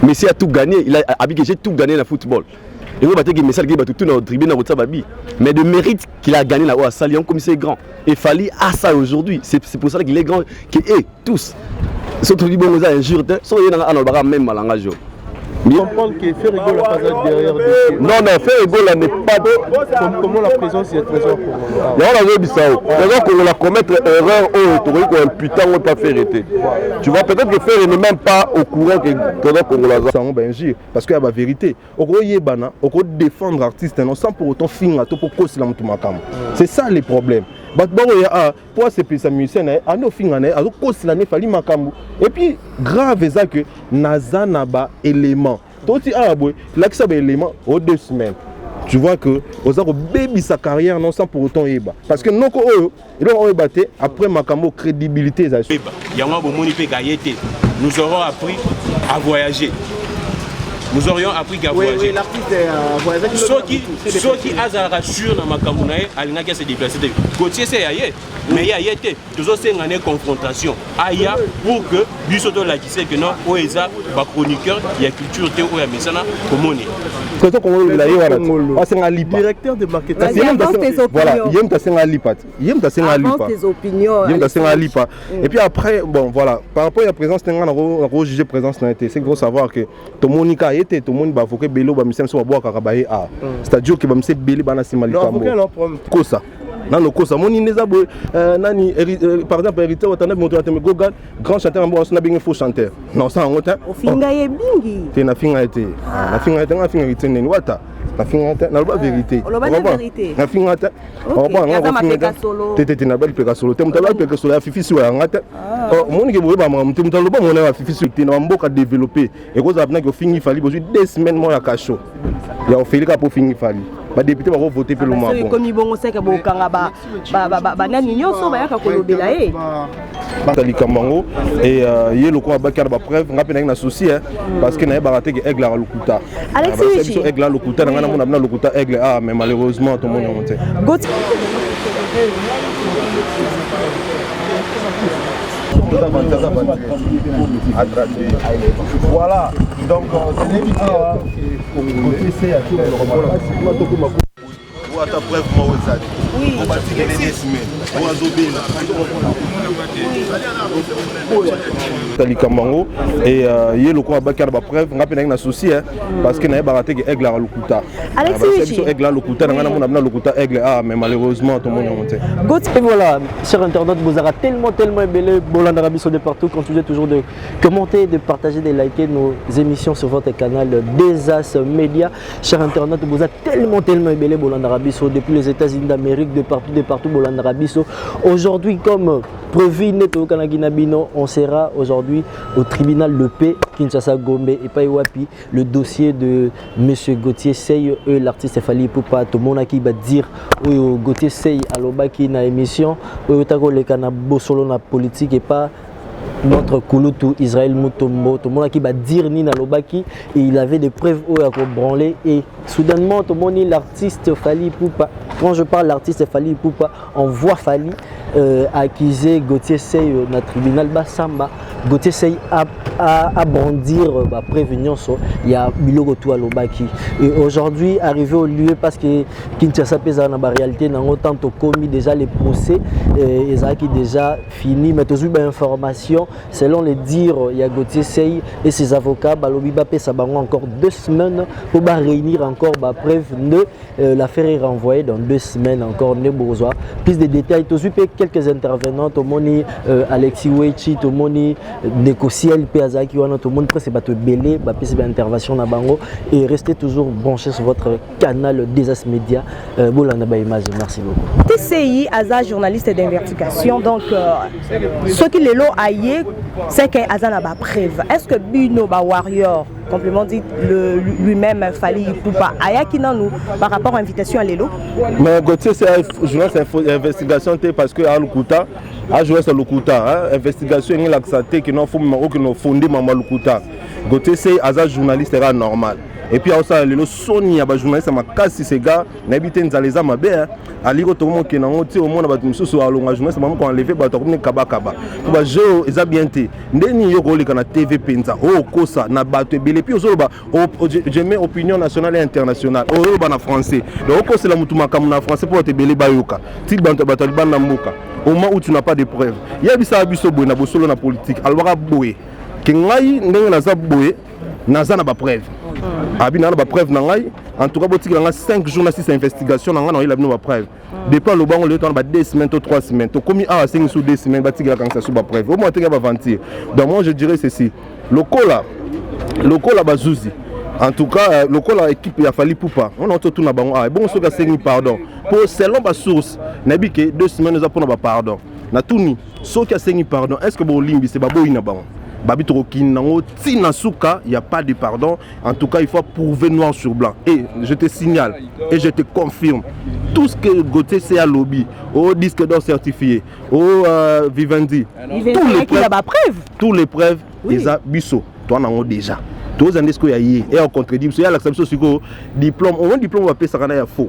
Messi a tout gagné, il a habité, j'ai tout gagné dans le football. Et vous battez que Messi a gagné tout dans le tribune dans votre babi. Mais de mérite qu'il a gagné là-haut à Salion comme c'est grand. Et Fali a ça aujourd'hui. C'est pour ça qu'il est grand, que tous. Surtout les bons injures, sont même malangage. Comprendre que Ferrigo n'a pas derrière. Non, Ferrigo n'est pas. Comment la présence est très importante. On a vu ça. D'ailleurs, qu'on va commettre erreur au putain, on pas faire été. Tu vois, peut-être que Ferrigo n'est même pas au courant qu'on l'a. Ça, on va injure. Parce qu'il y a la vérité. On va défendre l'artiste sans pour autant finir pour causer la moutomakam. C'est ça les problèmes. Pour ces musiciens, à nos fins, à nos causes, l'année fallait makambu. Et puis, grave, c'est ça que Naza n'a pas élément. Toi, tu as là que ça va élément aux 2 semaines. Tu vois que aux autres baby sa carrière non sans pour autant eba. Parce que non ils ont ébatté après makambo crédibilité. Nous aurons appris à voyager. Nous aurions appris qu'à voyager. Oui, l'artiste a voyagé. Ceux qui ont rassuré dans ma Camerounais, Alina qui s'est déplacé. Gauthier c'est ailleurs, mais il y a été toujours une confrontation. Aya pour que Bissoto l'a dit que non, Oeza, chroniqueur, il y a culture théo et Messana, comment on est. Directeur de marketing. Voilà, il aime tes opinions. Et puis après, bon voilà, par rapport à la présence, on a jugé présence dans l'été. C'est qu'il faut savoir que tout le monde a été, tout le monde va foquer Bélo, c'est-à-dire que va me faire Béli, va se malika. Cosa. Dans le cosa, mon ineza par exemple, héritier au Tanab Moto Ateme Gogan, grand chanteur en bois, on a bien faux chanteur. Non, ça en temps. Au finga est bingi. T'es na finga été. Na finga été, na finga été né wata. Na finga été, na la vérité. La vérité. Na finga été. On va on T'es na belle peka solo. T'es mutala peka solo ya fifi sur ya ngata. Mon qui boye ba mo mutala ba mo na fifi sur t'es na mboka développer. Et cause abna que fingi fali besoin 2 semaines mo ya cacho. Ya ofeli pour fingi fali. Les députés vont voter pour le moment. Comme ils vont se faire et il y a le coup à Bakar preuve, on a une souci parce que n'a pas raté que Aigle a le Kuta. Alexis, Aigle a le Kuta, on a le Kuta Aigle ah mais malheureusement tout le monde est monté. Voilà, donc c'est l'évité c'est à tout le monde. Ta preuve moi oui on va tirer les semaines on va zobela Talikambango et il y a le coup à Bakar preuve on a une souci parce que n'a pas raté que Aigle a le Kuta. Alexis Aigle a le Kuta on a le Kuta Aigle ah mais malheureusement tout le monde est monté. Et voilà, sur internet vous aurez tellement aimé Bolanda Rabisso de partout. Continuez toujours de commenter, de partager, de liker nos émissions sur votre canal Desas Media. Sur internet vous avez tellement aimé Bolanda Rabisso depuis les États-Unis d'Amérique, de partout Bolanda Rabisso. Aujourd'hui, comme prévu Neto Kanaginabino, on sera aujourd'hui au tribunal de paix Kinshasa Gombe et Paiwapi le dossier de monsieur Gauthier Sey, l'artiste Fali Poupa, tout le monde qui va dire Gauthier Sey alobaki na émission, tako le kana bosolo na politique et pas notre Kouloutou Israël Moutombo, tout le monde qui va dire Nina Lobaki et il avait des preuves à branler et soudainement tout le monde l'artiste Fali Poupa. Quand je parle l'artiste Fali Poupa, on voit Fali accuser Gauthier Sey dans le tribunal Bassamba. Gauthier Sey à brandir prévenir sur il y a Biloko tout à Lobaki et aujourd'hui arrivé au lieu parce que Kinshasa pesa na réalité n'a autant commis déjà les procès et ça qui déjà fini mais toujours une information selon les dires il y a Gauthier Sey et ses avocats balobi ba pesa bango encore 2 semaines pour réunir encore preuve de l'affaire est renvoyée dans 2 semaines encore ne besoin plus de détails toujours quelques intervenants Tomoni Alexis Wechi Tomoni négociel Azaki wana tout le monde presque bato belé ba pese intervention na bango et restez toujours branchés sur votre canal Desas Media bolanda ba image merci beaucoup. TCI Aza journaliste d'investigation donc ce qui les lot aillé c'est que Aza na ba preuve est-ce que Bino ba warrior complément dit lui-même Fali Poupa ayaki nous par rapport à l'invitation à l'élo mais Gauthier c'est journaliste d'investigation parce que à Lukuta a joué sur Lukuta investigation il a accepté que non faut que nous fonder Mama Lukuta Gauthier c'est Aza journaliste era normal et puis ça le soni ya ba journaliste makasi ces gars n'habite nzaleza mabe aliko to mo ke nango ti au monde ba mususu alonga journaliste ba ko enlever ba to ko kaba kaba ko ba jeu eza bien te ndeni yo ko lika na TV penza o kosa na bato ebele puis ozo ba je mets opinion nationale et internationale o ba na français donc ko c'est la mutu makamu na français pour te bele ba yoka ti banto bato ba na mboka au moment où tu n'as pas de preuves ya bisa biso boye na bosolo na politique alwaka boye ke ngai ndenge na za boye naza na ba preuve abi na ba preuve na ngai en tout cas botiki nga 5 jours na 6 investigation na nga na ila bino ba preuve depuis le bango le temps ba 2 semaines ou 3 semaines to komi a 5 sous 2 semaines batiki la kanisa sous ba preuve au moins te ba mentir donc moi je dirais ceci lokola bazuzi en tout cas lokola équipe ya Fally Ipupa on a tout na bango ah bon soka 5 pardon pour selon ba source na bi ke 2 semaines za pona ba pardon na tuni soka 5 pardon est-ce que bo limbi c'est ba boyina bango il n'y a pas de pardon. En tout cas, il faut prouver noir sur blanc. Et je te signale et je te confirme tout ce que Gauthier c'est à lobby, au disque d'or certifié, au Vivendi, tous les preuves, ils ont biso. Toi, on a déjà. Tous les indices qu'il y a eu, et on contredit. Il y a l'acceptation sur le diplôme. Au diplôme, on va payer ça quand il y a faux.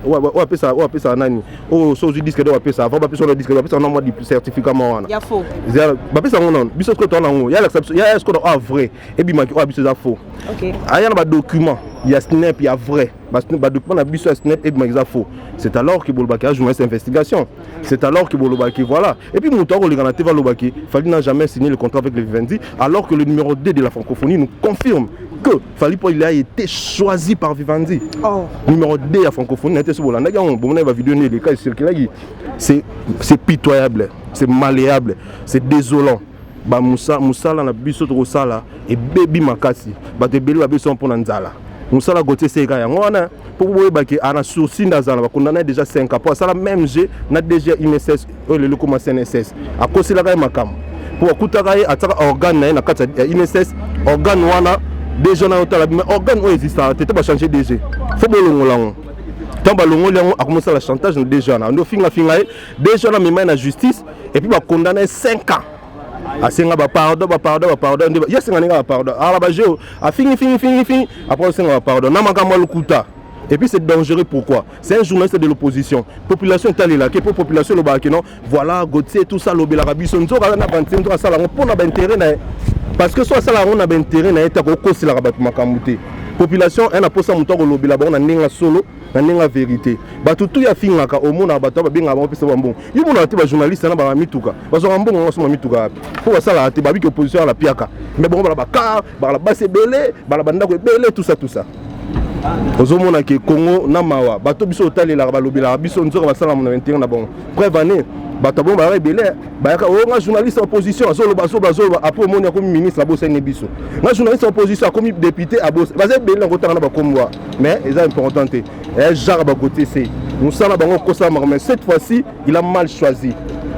On appelle ça nani oh so je disque d'or appelle ça avant appeler ça disque d'or appelle ça non moi certificat moi il y a faux appelle ça non biso que toi il y a l'acceptation il y a est-ce que vrai et puis maki biso ça faux OK il y a ba document il y a snap il y a vrai ba document na biso snap et puis ça faux c'est alors que bolobaki a joué cette investigation c'est alors que bolobaki voilà et puis moto ko lingana teva lobaki Fally n'a jamais signé le contrat avec le Vivendi alors que le numéro 2 de la francophonie nous confirme que Fally il a été choisi par Vivendi. Oh. Numéro 2 à francophonie n'était ce boulot. C'est pitoyable, c'est malléable, c'est désolant. Ba Moussa la na biso to sala et baby makasi. Ba te beli ba biso pour nzala. Moussa la Gauthier c'est gars ngona pour boye ba ke ana sourcil ndazala ba condamné déjà 5 ans. Pour ça la même jeu na déjà INSS le loko CNSS. A kosi la ga makam. Pour kutaka ye ataka organe na kata INSS organe wana déjà na otala mais organe o existe tete ba changer DG faut bolongo lango tant ba longo lango a commencé la chantage déjà na ndo finga déjà na mema na justice et puis ba condamner 5 ans a senga ba pardon yes senga nga pardon ala ba jeu a fini après senga ba pardon na makamba lukuta et puis c'est dangereux pourquoi c'est un journaliste de l'opposition population tali là que pour population le ba que non voilà Gauthier tout ça lobby la biso nzoka na bantim to ça là pour na intérêt na parce que soit ça là on a intérêt na eta ko kosi la ba makamute population en a posa muto ko lobby la ba na ninga solo na ninga vérité ba tout ya finga ka o mona ba to ba binga ba pesa ba mbongo yo mona te ba journaliste na ba mituka ba so mbongo ngo so mituka pour ça là te ba bi opposition la piaka mais bon ba ka ba la base belé ba la banda ko belé tout ça ozomona ke Congo na mawa bato biso otalela ba lobela biso nzoka basala na 21 na bon prévenir bato bon ba rebelle ba ka o nga journaliste opposition azolo bazo après moni comme ministre abo sene biso nga journaliste opposition comme député abo baze belle ngotanga na ba komwa mais c'est important et genre ba côté c'est nous sala bango kosa mais cette fois-ci il a mal choisi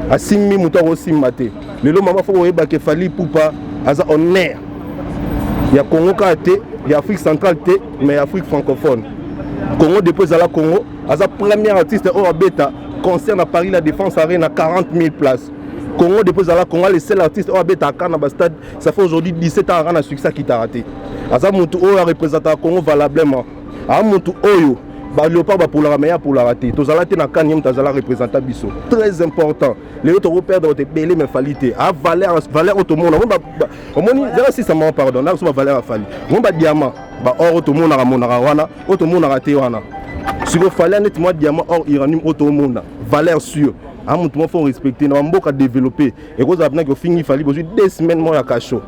asimi muto aussi maté lelo mama faut oyeba ke Fally Ipupa aza honneur ya Congo kate il y a Afrique centrale, mais Afrique francophone. Congo dépose à la Congo, à sa première artiste au Abeta, concerne à Paris la Défense Arena à 40 000 places. Congo dépose à la Congo, les seuls artistes au Abeta à Canada Stade, ça fait aujourd'hui 17 ans à succès qui t'a raté. À sa moutou a représenté à Congo valablement. À moutou oyo, léopard pour la meilleure pour la rater. Tous allez na Kanyem, tous allez représenter Bisso. Très important. Les autres repères doivent être belés mais falité. À valeur au monde. Au moins, si ça m'a pardon. Là, c'est valeur à Fally. On va diamant. Bah or au monde à Monarawana, au monde à Ratéwana. Si vous fallait nettement diamant or iranium au monde. Valeur sûre. À mon tour, il faut respecter. Nous avons beaucoup à développer. Et vous avez que fini Fally. Vous avez 2 semaines moins à Cacho.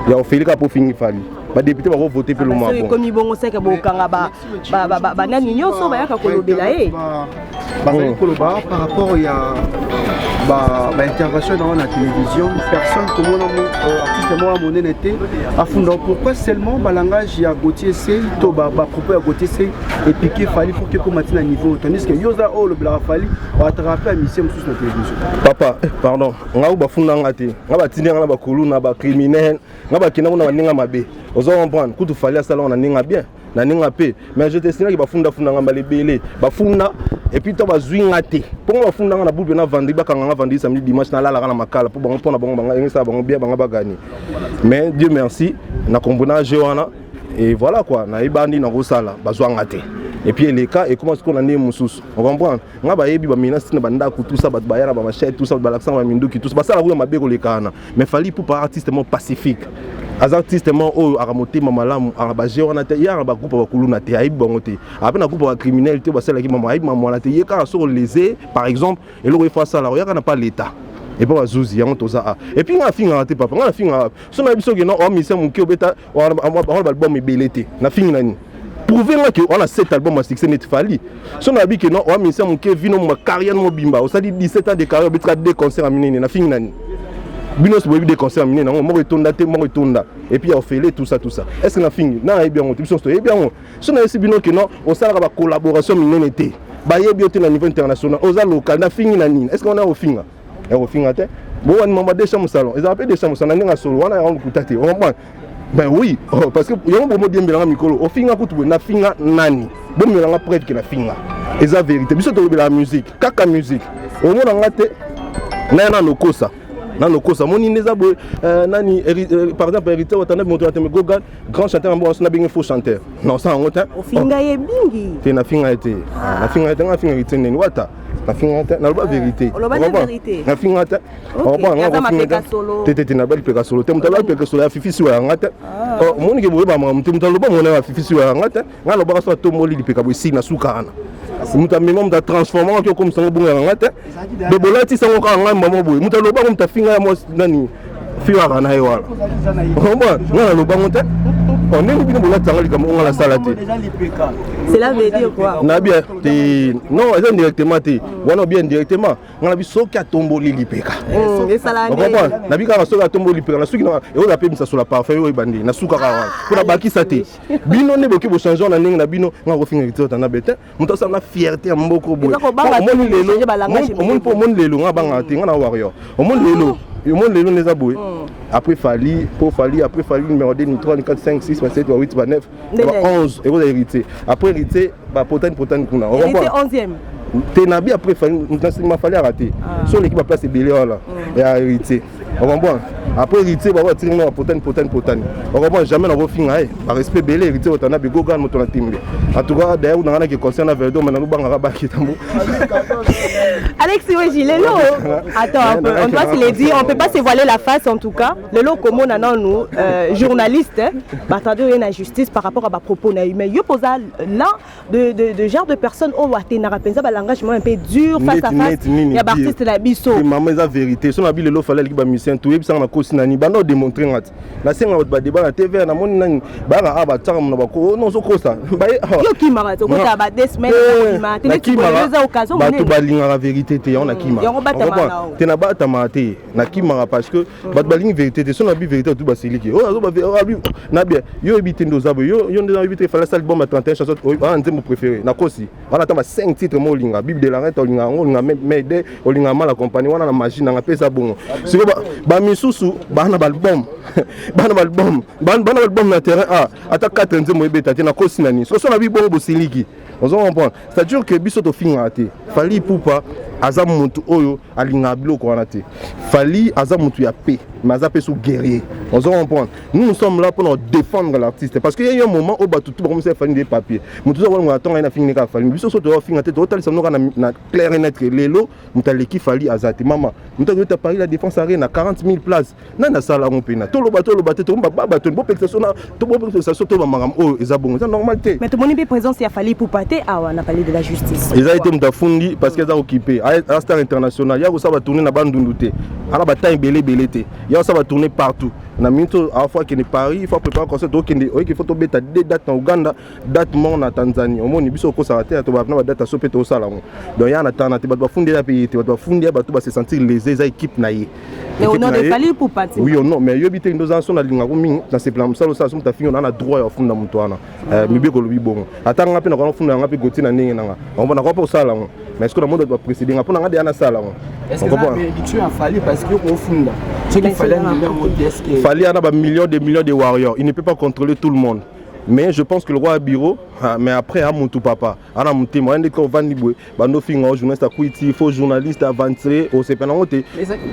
Il y a fait pour finir Fally. Les députés vont voter pour le moment. Comme ils vont se faire par rapport à l'intervention dans la télévision, personne comme artiste moi mon était à fond. Pourquoi seulement le langage il y a Gauthier C, to propos à Gauthier C et piqué Fally pour que comme à niveau tandis que Yosa oh le blanc Fally va attraper à mission sur la télévision. Papa, pardon, on a ba funda ngati, on va tenir on ba koluna ba criminel, on va kina on ninga mabe. Ozo comprendre, kutu Fally ça là on a ninga bien. Na ninga pe mais je te signale que ba funda ngamba lebele ba funda et puis to ba zwinga te pour ba funda na bubu na vendre ba kanga vendre samedi dimanche na la na makala pour bon pona bon banga ngisa bon bien banga ba gagner mais Dieu merci na kombona jewana et voilà quoi na ibandi na rosala bazwanga te et puis les cas et comment est-ce qu'on a né mususu on comprend nga ba yebi ba menace na banda ku tout ça ba bayana ba machette tout ça ba l'accent ba minduki tout ça ça la rue mabeko les kana mais fallait pour pas artistement pacifique as artistement o aramoté mamalamu arabaje on a te ya ba groupe ba kuluna te ayi bongote après na groupe ba criminel te ba sala ki mama ayi mama la te yeka sur lésé par exemple et le refaire ça la ya kana pas l'état et pas Zouzi on tout ça et puis on a fini raté papa on a fini so na biso que non on mission mon ki obeta on album ebelete na fini nani prouver que on a 7 albums à succès net fali so na bi que non on mission mon ki vino ma carrière mo bimba on ça dit 17 ans de carrière betra 2 concerts à minene na fini nani bino so des concerts à minene mo retonda te mo retonda et puis on fait tout ça est-ce que na fini na e bien on biso so e bien so na esi bino que non on ça la collaboration minene te ba yebi te na niveau international oza local na fini nani est-ce qu'on a au fini et au final bon on m'a des chambres salon ils appellent des chambres salon na solo on a on contacté on comprend ben oui parce que yo bon mo diembela mikolo au final kutu na finga nani bon me la preuve que na finga et ça vérité biso to la musique kaka musique au monde ngate na nokosa na nokosa moni neza bo nani par exemple hérité watana moto ateme gogan grand chanteur en bon na bien faux chanteur non ça on au finga ye bingi te na finga été na finga été na finga été neni wata na finga na la vérité na finga été on va na finga tete na belle peka solo te mutala peka solo ya fifi siwa ngata moni ke boyeba ma mutalo ba mona ya fifi siwa ngata ngalo ba so to moli peka bo si na sukana muta memo muta transformant ko comme ça bonga ngata de bolati sango ka ngamba mamo boy mutalo ba muta finga ya mo nani fiwa kana he wala ngomba ngala lo bango te on est bien bolati sango comme on la salate cela veut dire quoi na bien non c'est indirectement te wana bien directement ngala biso ka tomboli lipeka et ça na bika so ka tomboli lipeka na suki na e o la pe misa sur la parfait o bandi na suka ka wana pour baki sate bino ne boki bo changer na ninga na bino ngako finga kitota na bete muto sa na fierté mboko boy mon lelo nga banga te nga na warrior au monde lelo le monde lelo les aboué après Fali numéro 2 3 4 5 6 7 8 9 11 et vous hérité après hérité ba potane kuna on va 11e tenabi après Fali ma fallait rater sur l'équipe à place belé là et a hérité on va après hérité ba tirer na potane on va jamais na finga par respect belé hérité otana be gogan moto na timbe en tout cas d'ailleurs on a qui concerne Verdon maintenant banga ba kitambo Alexis Weji lelo attends on doit se le dire on peut pas se voiler la face en tout cas lelo comme on a nous journalistes attendez une injustice par rapport à ba propos na mais yo posa là de genre de personnes au watena rapenza ba l'engagement un peu dur face à face il y a artiste la biso maman la vérité son abi lelo fallait ba musicien tout ça na kosi nani ba no démontrer ngati la senga ba débat na TV na moni nani ba ga ba tsara na ba ko non so kosa ba yo ki mara to ko ta ba des semaines na ki mara ba to ba linga la vérité te on a ki mara te na ba ta mate na ki mara parce que ba linga vérité te son abi vérité tout ba seliki oh ba na bien yo ebité ndozabo yo ndeza ebité fallait ça album à 31 chansons on mon préféré na kosi on attend 5 titres mo linga bible de la rente linga on linga m'aider on linga mal accompagné on a la machine na pesa bon c'est ba misusu bana album na terrain a ata 4 nzemo ebeta te na kosi nani so na bi bon bosiliki on comprend c'est-à-dire que biso to finga te fali poupa aza mutu oyo alinga biloko wana te fali aza mutu ya paix mais aza pe sous guerrier on comprend nous sommes là pour défendre l'artiste parce que il y a un moment où tout comme ça fali des papiers mutu zo wana tonga ina finga ka fali biso so to finga te total ça na clair et net lelo mutaleki fali azati mama mutu to Paris la défense arena na 40 000 places na sala on pena to lo bato to ba to bo pexation na to bo pexation to ba magam o ezabongo c'est normal te mais to moni be présence ya fali pour pater on a parlé de la justice ils a été mutafundi parce qu'ils ont occupé à Star International ya ko ça va tourner na bandunduté ala ba temps belé te ya ça va tourner partout na minto à fois qu'il est Paris il faut préparer concert donc il faut to beta des dates en Ouganda date mon na Tanzanie au moni biso ko ça rater to ba na date so peto sala donc ya na tana te ba fundi ya pays te ba fundi ba to ba se sentir lésé za équipe na ye mais on a fallu pour partir oui ou non mais yo bité ndoza so na linga ko mingi dans ces plans ça so ta fini on a droit ya funda mutwana mibe ko lobi bongo atanga pe na ko funda nga pe goti na ningi nanga on va ko sala mais est-ce que le monde doit précéder nga pona nga de na sala est-ce que tu as fallu parce que ko funda ce qu'il fallait millions de fallait en avoir millions de warriors il ne peut pas contrôler tout le monde mais je pense que le roi a bureau mais après à mon tout papa ana monté moi ndeko vandi boy bando finga journaliste à kuiti faut journaliste avancer au CPN ngote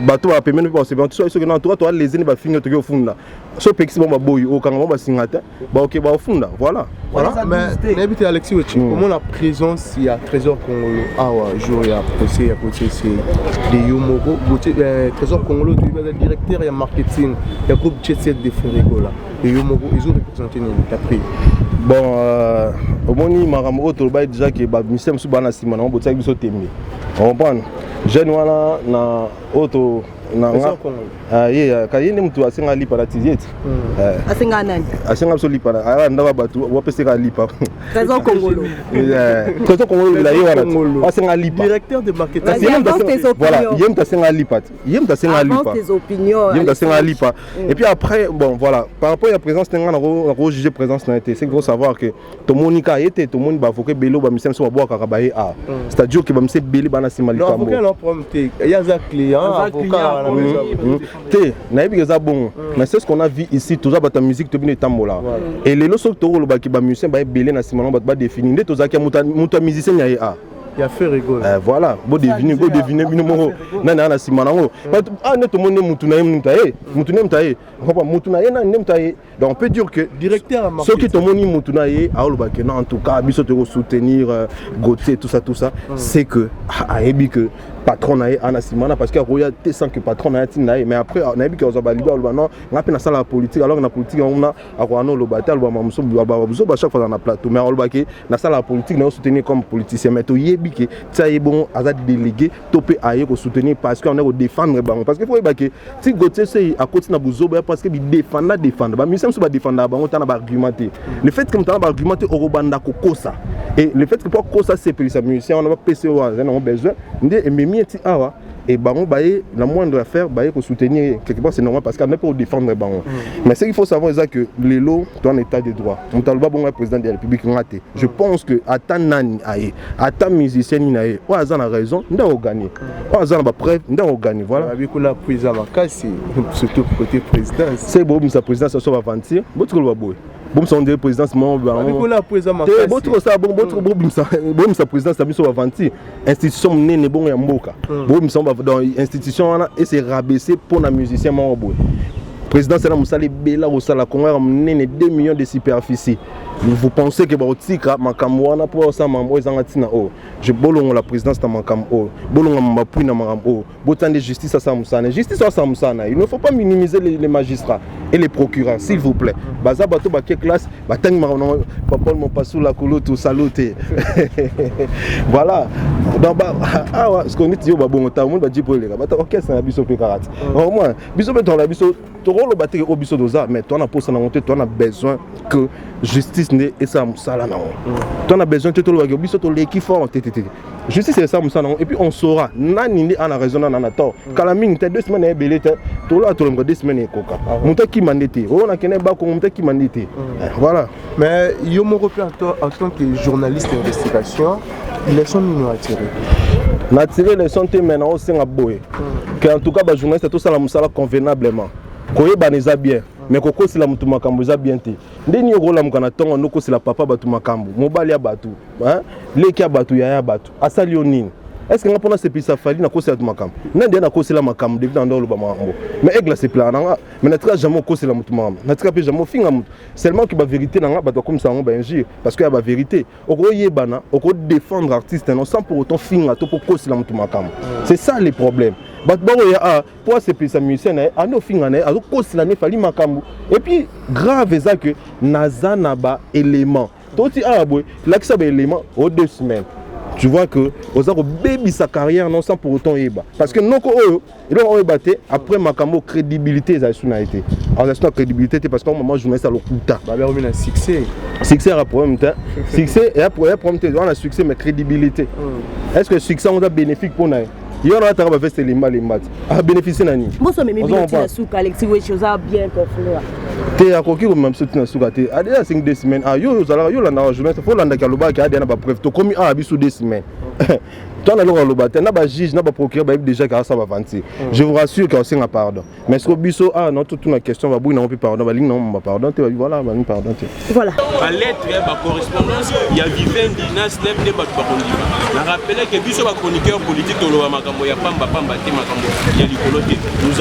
bato ba pemene ba CPN so que non toi les zeni ba finga to ko funda so pexi bon ba boy au kanga ba singata ba OK ba funda voilà mais n'habite Alexis Wechi comment la présence il y a Trésor Congolo jour ya procès à côté c'est de Yomoro Trésor Congolo tu es directeur et marketing il groupe Jet de Ferrigola et Yomoro ils ont représenté le prix bon au moni marambo to ba déjà que ba misem su bana simana on botsaki biso tembe on comprend jeune wana na auto na nga kayende mtu asenga lipa la tizieti asenga nani asenga biso lipa ala ndaba batu wapeseka lipa Trésor Congolo Trésor Congolo la yona asenga lipa directeur de marketing voilà yem tasenga lipa yem tasenga lipa tes opinions yem tasenga lipa et puis après bon voilà par rapport à la présence tenga na ko juger présence na été c'est qu'il faut savoir que to monika était to moni ba avocat belo ba misem so ba boka ka baye c'est-à-dire que ba misem beli bana simali kambo non avocat non il y a un client avocat nayebi eza bon mais c'est ce qu'on a vu ici toujours bata musique to bino tambola et les loso to lo ba ki ba musicien ba belé na simana ba définir nde to zaki muta musicien ya il a fait rigoler voilà bo deviner bino mo na na simana ngo ne to monde mutu na mutaye mutu na mutaye mutu na na mutaye donc on peut dire que directeur ce qui to moni mutu na ye a lo ba que non en tout cas biso to soutenir Gauthier tout ça c'est que ayebi que patron na ana simana parce que roya te sans que patron na tina mais après on a vu que ozaba liba non on a peine ça la politique alors na politique on a akwano lo batal ba mamso ba chaque fois dans la plateau mais on le baki na ça la politique na soutenir comme politicien mais to yebi que ça est bon azad délégué topé aye ko soutenir parce qu'on est au défendre bango parce que faut baki si Gauthier c'est à côté na buzoba parce que il défendre ba musicien so ba défendre bango tana ba argumenter le fait que tana ba argumenter au banda ko kosa et le fait que pour kosa c'est pour les musiciens on a pas PCO on a besoin et bango baye la moindre affaire baye pour soutenir quelque part c'est normal parce qu'on n'est pas pour défendre bango mais ce qu'il faut savoir c'est que les lots sont en état de droit on t'a le bon président de la République je pense que attend nani aye attend musicien ni aye ou azan a raison on gagner ou azan ba preuve on gagner voilà avec la prise à Makasi surtout côté président c'est bon sa présidence ça va avancer beaucoup le boy bon son de présidence mon avec la présidence beaucoup ça bon sa présidence ça biso avancer institution nene bon ya mboka bon ça dans institution et c'est rabaissé pour la musicien mon boy président c'est là musali bela au sala Congo nene 2 millions de superficie vous pensez que baotika makambo wana pour ça mambo ezanga tina je bolongo la présidence dans makambo bolongo mapui na makambo botande justice ça musana justice ça musana il ne faut pas minimiser les magistrats et les procureurs s'il vous plaît baza bato ba ke classe batang marano papa mon pasou la kolo tout saluter voilà donc ce qu'on dit yo ba bongo ta monde ba dipo les ba orchestre na biso pe karate au moins biso pe dans la biso to rolo ba te au biso doza mais toi na poste na monter toi na besoin que justice et ça musala na on a besoin de tout le biso to l'équipe fort justice c'est ça musala et puis on saura nani ni ana raison na tort kalamine te 2 semaines et belé to là to le 2 semaines et koka monta qui mandité on a kene ba ko monta qui mandité voilà mais Yomoro en tant que journaliste d'investigation les sont nous attirer les sont maintenant au singa boy que en tout cas ba journaliste tout ça la musala convenablement koyeba neza bien mais koko c'est la mutu makambo za bien te ndeni rola mukana tongo noko c'est la papa batu makambo mobali ya batu hein leki ya batu ya batu asali onini est-ce que ngapona c'est pisa fali na kosi la makambo nende na kosi la makambo depuis dans le makambo mais aigle c'est plan nga mais na tra jamais kosi la mutu makambo na tra pe jamais finga mutu seulement que ba vérité na nga batu comme ça on ba injure parce que ya ba vérité oko yebana oko défendre artiste non sans pour autant finga to pour kosi la mutu makambo c'est ça les problèmes pour c'est plus musicien a no fingane a kosi la ne fali makambo et puis grave ça que naza naba élément toti boy là que ça ba élément au 2 semaines tu vois que aux baby sa carrière non sans pour autant yeba parce que non ko il ont ébatté après makambo crédibilité ça a été en la crédibilité parce que moi journaliste à l'okuta ba ba on a succès à problème succès et après problème on a succès mais crédibilité est-ce que succès on a bénéfique pour nous il y en a qui fait les maths à bénéficier nani moi ça me met bien sur souka Alexis oui chose bien conflit te a koki ko même sur souka te a déjà 5 semaines yo zala yo la na journée faut landa kaloba ki a déjà ba preuve to komi a biso 2 semaines Toi, le juge, le procureur, déjà que ça va avancer. Je vous rassure qu'il y a un pardon. Mais ce que Bisso a, toute une question, va bouiller, non, pardon, non, pardon, voilà, pardon. Voilà. À lettre, la correspondance, il y a Vivendi, Naslem, des Bakbarondi. Je rappelle que Bisso, chroniqueur politique, nous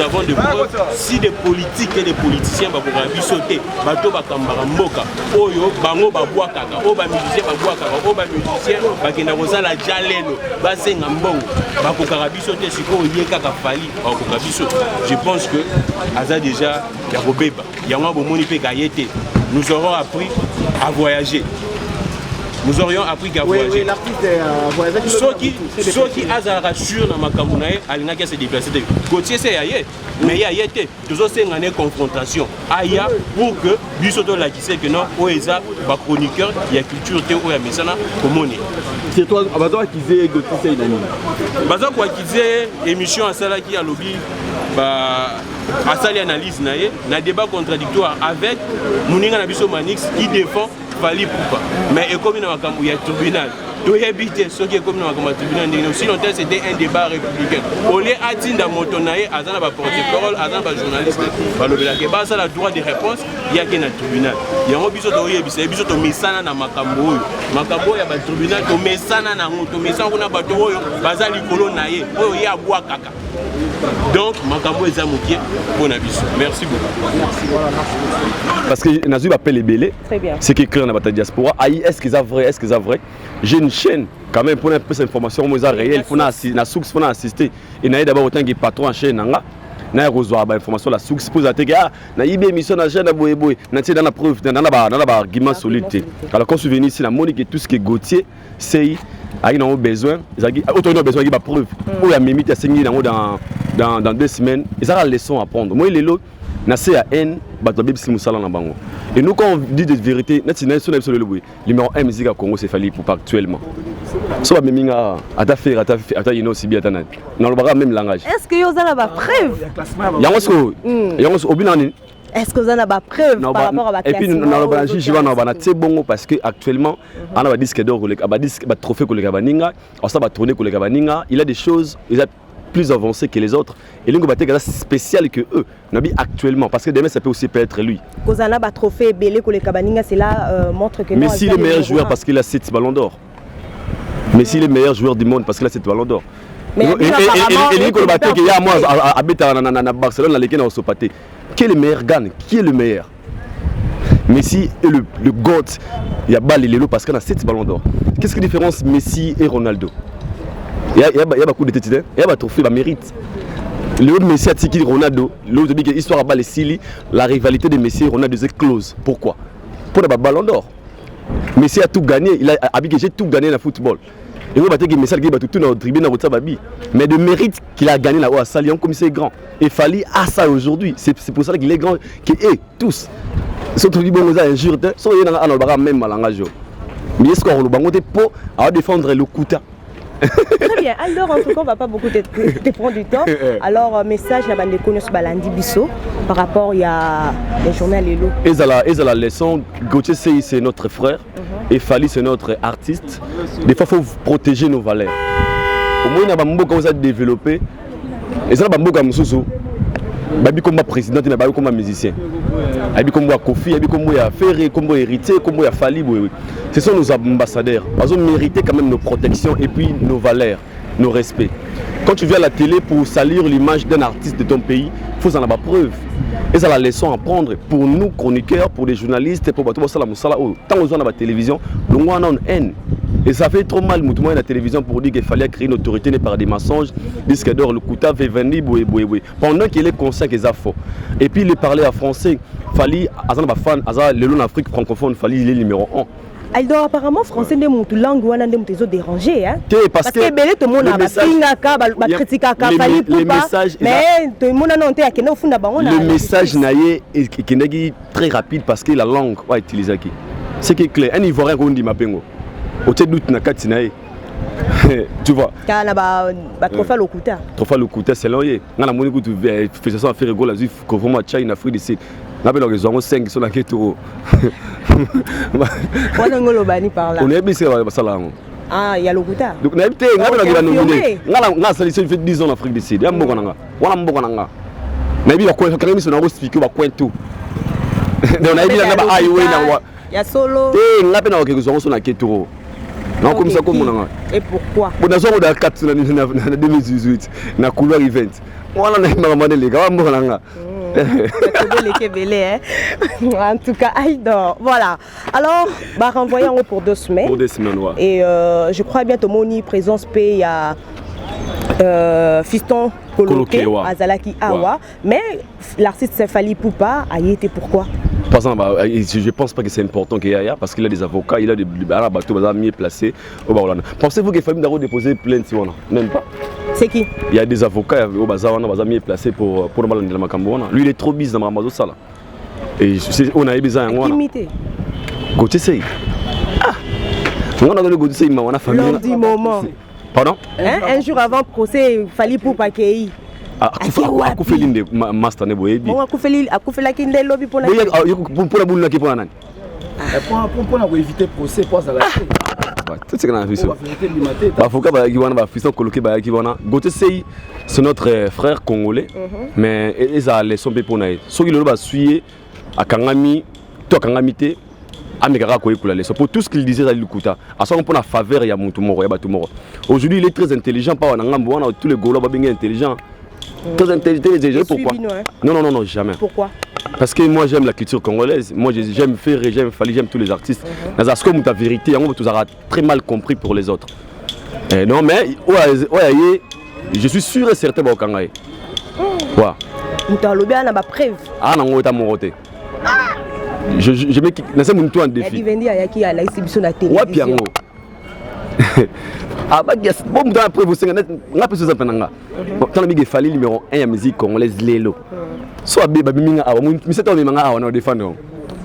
avons des preuves. Si des politiques et des politiciens vont sauter, bateau bakambara mboka, oyo, bango babuakaka, o ba musicien babuakaka, o ba musicien bakena kozala jalelo, basenga mbongo, bakokaka biso te siko yekaka fali, bakokaka biso. Je pense que aza déjà ya robeba, yango bomoni pe gayete. Nous aurons appris à voyager. Nous aurions appris qu'à voyager. Oui, l'artiste a voyagé. Ceux qui azara sur na makambo na ye alinga ki se déplacer. Gauthier c'est aye, mais ya yete. Toujours c'est une confrontation. Aya pour que biso to la kise que non oeza ba chroniqueur ya culture te o ya mesana komoni. C'est toi abazo akize Gauthier c'est nani. Bazo ko akize émission asala ki a lobby ba asali analyse na ye na débat contradictoire avec Muninga na biso Manix qui défend Fali Poupa. Mais comme il y a un tribunal, tout habité ce qui est comme dans le tribunal, si longtemps c'était un débat républicain. Au lieu d'atteindre Motonaye, à la porte-parole, à la journaliste, à la droit de réponse, il y a un tribunal. Il y a un biso de Messana na Makambo. Makambo, il y a un tribunal de Messana na Moto. Messana, on a un bateau, Baza Likolo Naye, il y a Boakaka. Donc, Makambo est amouqué pour Nabiso. Merci beaucoup. Merci, voilà, merci. Parce que Nazou appelle les bélés. Très bien. C'est qui est clair dans la diaspora. Est-ce qu'ils sont vrai? Est-ce qu'ils sont vrai? J'ai une chaîne quand même pour un peu cette information réelle. Il faut assister. Et il y a d'abord autant que patron en chaîne. Il y a des informations la source pose à te dire na ibe émission na chaîne boy boy na dans la preuve dans la argument solide. Alors quand souvenir ici la Monique et tout ce qui est Gauthier c'est ils ont besoin autant besoin de preuve pour la mimite à signer dans 2 semaines ils ont la leçon à apprendre. Moi les lots na CAN bato si musala na bango. Et nous quand on dit de vérité national sur le numéro 1 musique à Congo c'est Fali Poupa actuellement. So meminga ata yino aussi bien tanane. Dans le même langage. Est-ce que vous avez la preuve? Yango obinani. Est-ce que vous avez la preuve par rapport à la classement? Et puis dans le balance je vais na c'est bon parce que actuellement on a disque d'or ba trophée ko le Kabaninga, on ça ba tourner ko le Kabaninga, il a des choses plus avancé que les autres et l'un est spécial que eux actuellement parce que demain ça peut aussi être lui. Kozana ba trophée belé ko le Kabaninga cela montre que Messi est le meilleur joueur parce qu'il a 7 ballons d'or. Messi est le meilleur joueur du monde parce qu'il a 7 ballons d'or. Et Nicolas Baté qui a moi à Barcelone dans lesquels on se paté. Qui est le meilleur gagne? Qui est le meilleur? Messi est le GOAT. Il y a Bal et Lelo parce qu'il a 7 ballons d'or. Qu'est-ce que la différence Messi et Ronaldo? Il y a beaucoup de têtes, il y a un trophée, il mérite. L'autre Messi a tiqué Ronaldo, l'autre dit que l'histoire a Sili, la rivalité de Messi et Ronaldo est close. Pourquoi? Pour le ballon d'or. Messi a tout gagné, il a habitué tout gagné dans le football. Et on va dire que Messi a gagné tout dans le tribunal dans Babi. Mais de mérite qu'il a gagné là-haut à Salion comme c'est grand. Et Fali a ça aujourd'hui. C'est pour ça que les grands, qui est tous, sont tous bon aux injures, sont dans même langage. Mais est-ce qu'on va défendre le Kouta? Très bien, alors en tout cas on ne va pas beaucoup te prendre du temps. Alors message na bande connaissent Balandi Bisso par rapport il y a les journaux Lelo. Et la leçon Gauthier c'est notre frère et Fali c'est notre artiste. Des fois il faut protéger nos valeurs. Au moins il y a bambo comme ça développer et ça bambo comme Moussou. Babi comme président, babi comme musicien. Babi comme Kofi, babi comme Ferré, comme héritier, comme Fali. Ce sont nos ambassadeurs. Ils ont mérité quand même nos protections et puis nos valeurs, nos respects. Quand tu viens à la télé pour salir l'image d'un artiste de ton pays, il faut en avoir preuve. Et c'est la leçon à prendre pour nous, chroniqueurs, pour les journalistes, pour tout ça. Tant qu'on a la télévision, nous avons une haine. Et ça fait trop mal, moi, à la télévision pour dire qu'il fallait créer une autorité par des mensonges. Disque d'or, le Kouta, Vévendi, Boué. Pendant qu'il est conscient qu'ils ont faux. Et puis il parlait en français. Fali, le Afrique francophone, Fali, il est numéro 1. Alors apparemment français de mon langue ou un des autres dérangés hein. Parce que tout le monde a critique les messages mais tout le monde a noté que nous funda bango le message naie est très rapide parce que la langue va utiliser qui c'est qui est clair un ivoirien qu'on dit mapengo au te doute na kati naie tu vois kana ba trophée lokuta c'est là ngana moni ko tu fais ça faire rigolo azif ko vraiment China Afrique du Sud na belo que zongo 5 sur la keto on ngolo bani par là on est bien ça là Ah, il y a le Lokuta. Donc na été ngana nominé. Ngala sali fait 10 ans en Afrique du Sud. Ya mboko nanga. Wala mboko nanga. Na bi ba ko quand même sur na expliquer ba point tout. Donc na bi na ba highway na. Il y a solo. Ngape na quelque chose sur na keturo. Non comme ça comme nanga. Et pourquoi? Bon dans son da 4 na 2018 na couloir event. Wala na maman les gars mboko nanga. En tout cas, Aïdor. Voilà. Alors, bah, renvoyons pour 2 semaines. Pour 2 semaines, ouais. Et je crois bien que Moni présence paye à Fiston Coloqué, à Zalaki Awa. Mais l'artiste Fally Poupa a été pourquoi? Je pense pas que c'est important qu'il y ait parce qu'il a des avocats, il a des bateaux mieux placés. Pensez-vous que Fally Poupa a déposé plainte? Même pas. C'est qui? Il y a des avocats au bazar mieux placés pour le Macambouana. Lui il est trop bis dans Ramazo Sala. Et on a besoin de imité. Gauthier Sey. Ah. On a donné Gauthier Sey, on a famille. Lundi moment. Pardon? Un jour avant le procès, Fally Poupa Kei. Akufeli linde master ne boyebi. Bon akufeli la kinde lobby pour la. Pour la boule na ki pour nani? Pour éviter procès pour ça. Tout ce qu'on a vu ça. Avocat ba ki wana ba fiston coloqué ba ki wana. Gauthier Sey c'est notre frère congolais mais ils a les sombe pour naï. So ki lolo ba suyer akangami to akangamité amekaka ko ekula leso pour tout ce qu'il disait à Lukuta. À son pour la faveur ya mutu moko ya batu moko. Aujourd'hui il est très intelligent pas wana ngambo wana tous les golo ba benga intelligent. Très intelligent, pourquoi? Non, jamais. Pourquoi? Parce que moi j'aime la culture congolaise, moi j'aime Ferré, j'aime Fally, j'aime tous les artistes. Dans ce cas, ta vérité, on vous aura très mal compris pour les autres. Non, mais je suis sûr et certain que Kangaï. Quoi? Vous avez une preuve. Ah non, on mon côté. Je mets dans mon tour en défi. Il y a qui à l'exhibition de la télévision. Ouais, ah bah bon après vous savez on peut se faire nanga quand il Fally numéro 1 ya musique congolaise lelo soit beba biminga awa mais c'est on manga awa na défendre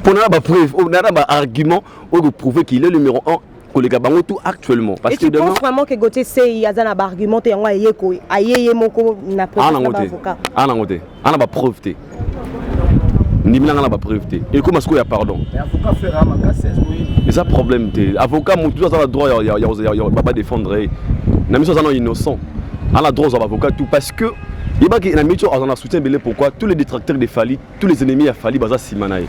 pour na ba preuve on a ba argument pour prouver qu'il est le numéro 1 collègue bango tout actuellement parce que tu penses vraiment que Gauthier Sey a un argument et ngwa yeko ayeye moko na preuve avocat ana ngote ana ba preuve te ni milanga na ba preuve te et comment est-ce qu'il y a pardon avocat fera makase mais ça problème te avocat mon toujours a droit il pas défendre na mission ça non innocent a la droit aux avocats tout parce que il y a qui na mission on a soutien belé pourquoi tous les détracteurs de Fally tous les ennemis à Fally baza simanaï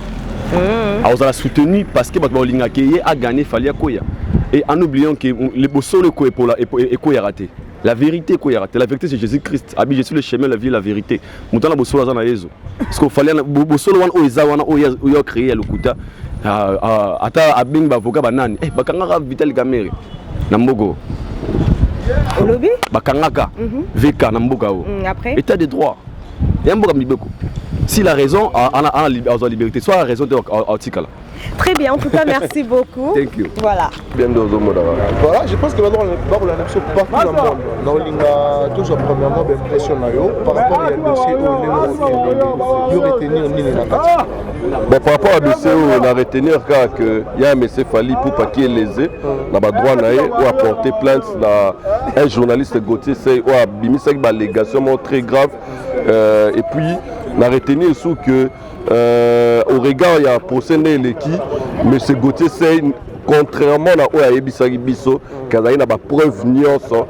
on a soutenu parce que Balinga Keye a gagné Fally à Koya et en oubliant que les bossolo ko et Koya raté. La vérité, la vérité c'est Jésus-Christ. Abi, je suis le chemin, la vie, la vérité. Moutana bossolo zana yezo. Parce qu'il fallait bossolo wan oiza wana oyo créer le kuta. Ata abing bavoka banani. Bakanga Vital Kamerhe. Nambogo. Olobi? Bakangaka. VK namboka o. Après. État de droit. Yamboka mibeko. Si la raison a la liberté, soit la raison de l'article. Très bien, en tout cas, merci beaucoup. Thank you. Voilà. Voilà, je pense que maintenant, on a l'impression partout dans le monde. Dans l'Inga, toujours premièrement, l'impression par rapport à dossier où il retenir par rapport à dossier où on a retenir qu'il y a un monsieur Fally Poupa qui est lésé, on a droit ou à porter plainte à un journaliste Gauthier Sey ou à bimisa une allégation très grave. Et puis, on a retenu sous que au regard il y a procès qui M. Gauthier Sey contrairement à Ebisagi Bisso qu'il y a une preuve nyonso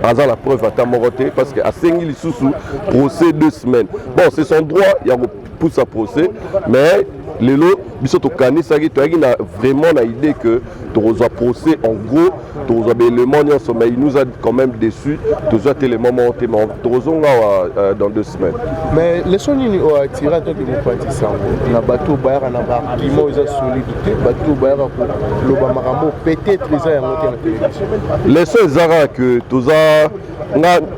la preuve à Tamoroté parce qu'à 5 000 sous procès 2 semaines bon c'est son droit il y a pousse à procès mais les lots Bisso Tokani ça qui a vraiment l'idée que tu reçois procès en gros tu reçois l'élément nyonso mais il nous a quand même déçu tu reçois l'élément monté mais tu reçois dans 2 semaines mais les sons ils ont attiré en tant que démocratie na bateau bayar na argument ils ont solidité bateau bayar pour le bamarambo peut-être ils ont monté la télévision les sons zara que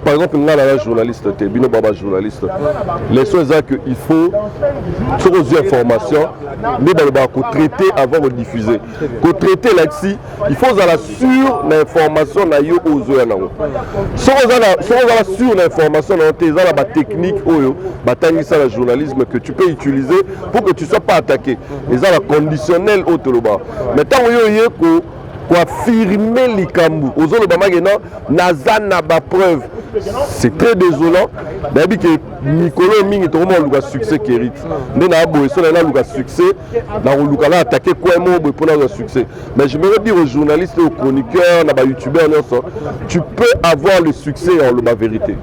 par exemple on a la journaliste Bino Baba journaliste les sons zara que il faut sur aux informations mais dans le traiter avant de diffuser qu'on traiter là-dessus il faut la sur l'information na yo aux yango sur la sur l'information na tes la technique oyo batangisa la journalisme que tu peux utiliser pour que tu sois pas attaqué et ça la conditionnel au toloba mais tant yo yeko pour affirmer les cambous aux autres bamagena nazana ba preuve c'est très désolant d'ailleurs que mikolo mingi tokoma luka succès Kérit nde na boye so na luka succès na luka na attaquer quoi mo boye pour na succès. Mais je me dire aux journalistes, aux chroniqueurs, na ba youtubeurs tu peux avoir le succès en le vérité.